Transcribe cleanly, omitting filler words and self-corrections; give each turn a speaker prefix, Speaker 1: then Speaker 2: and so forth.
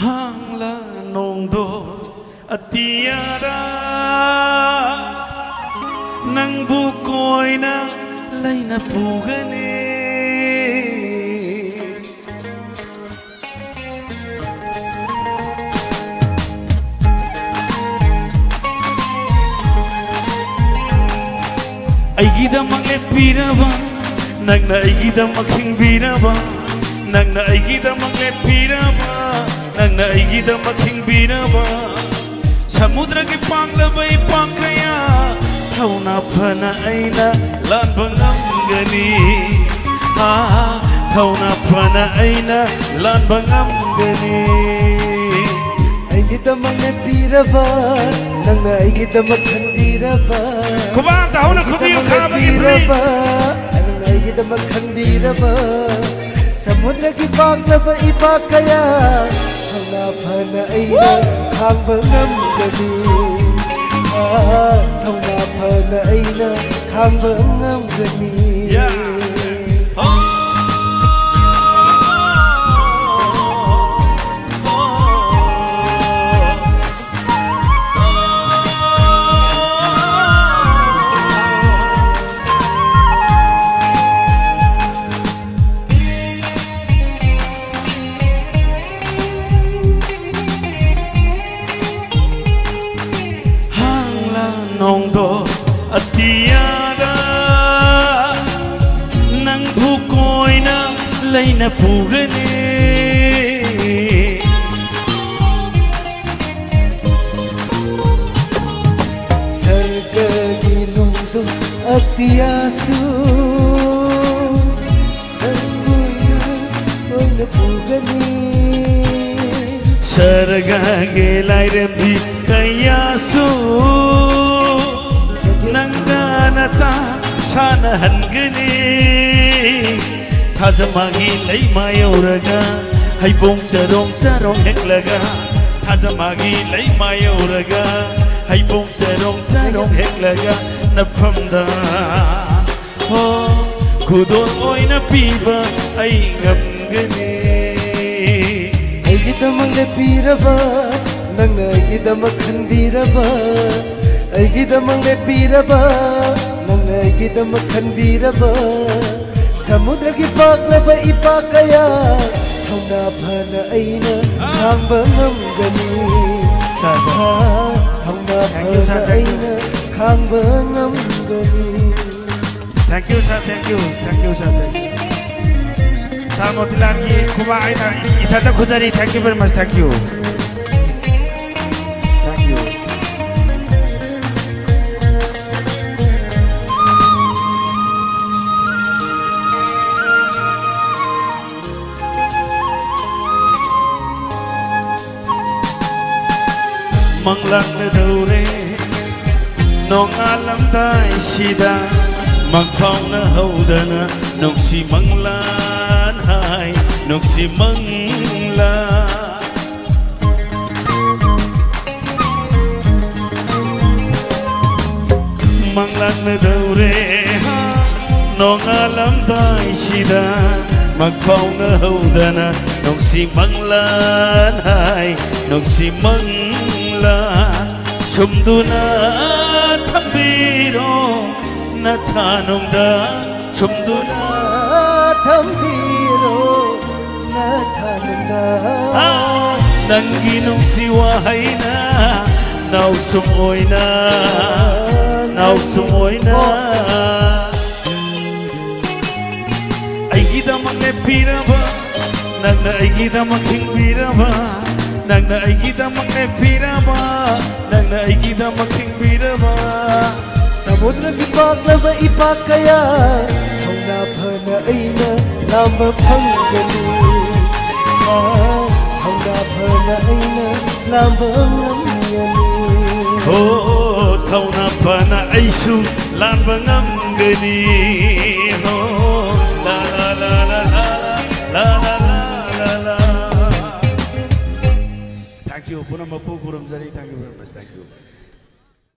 Speaker 1: hangla nongdo atiyada nangbu koina laina pugane aigida mangle piraba nagna aigida making biraba nagna aigida mangle piraba nagna aigida making biraba samudra ki panglaba ipangkaya thauna phana aina lanba ngamgani thauna phana aina lanba ngamgani
Speaker 2: aigida mangle piraba nagna aigida making biraba
Speaker 1: kuba tauna kubiyo khabagi
Speaker 2: biraba nagna aigida making biraba samudra ki panglaba ipangkaya thauna phana aina khangba ngamgani thauna phana aina khangba ngamgani
Speaker 1: nongdo atiyada nang bukoina laina pugane
Speaker 2: sarga gi nongdo atiyasu laina pugane
Speaker 1: sarga ge lairembi kayasu nangdanata sana hangani thazamagi lei mayoraga haibong sarong heklaga thazamagi lei mayoraga haibong sarong heklaga napamda ho kudol oina piba ai ngamgani
Speaker 2: aigida mangle piraba nagna aigida making biraba aigida mangle piraba nagna aigida making biraba samudra ki paglaba ipakaya thauna phana aina khangba ngamgani thauna phana aina khangba ngamgani.
Speaker 1: Thank you sir, thank you sir, thank you. Sir Motilan ki kuba aina itata khujari, thank you very much, thank you. Manglang na daure nong alam tay sida magpaw na haudana nong si manglan hay nong si manglan manglang na daure nong alam tay sida magpaw na haudana nong si manglan hay nong si manglan sumduna thambiro na thanongda sumduna
Speaker 2: thambiro na thanongda
Speaker 1: nangi nung siwahaina naw sumoyna aigida mangle piraba nagna aigida making biraba nagna aigida mangle piraba nagna aigida making biraba
Speaker 2: samudra ki paglaba ipakaya thauna phana aina lamba phangani thauna phana aina lamba ngamgani
Speaker 1: thauna phana aisu lamba ngamgani la la la la la la la la. Thank you. Punamapu Puram Zari. Thank you very much. Thank you.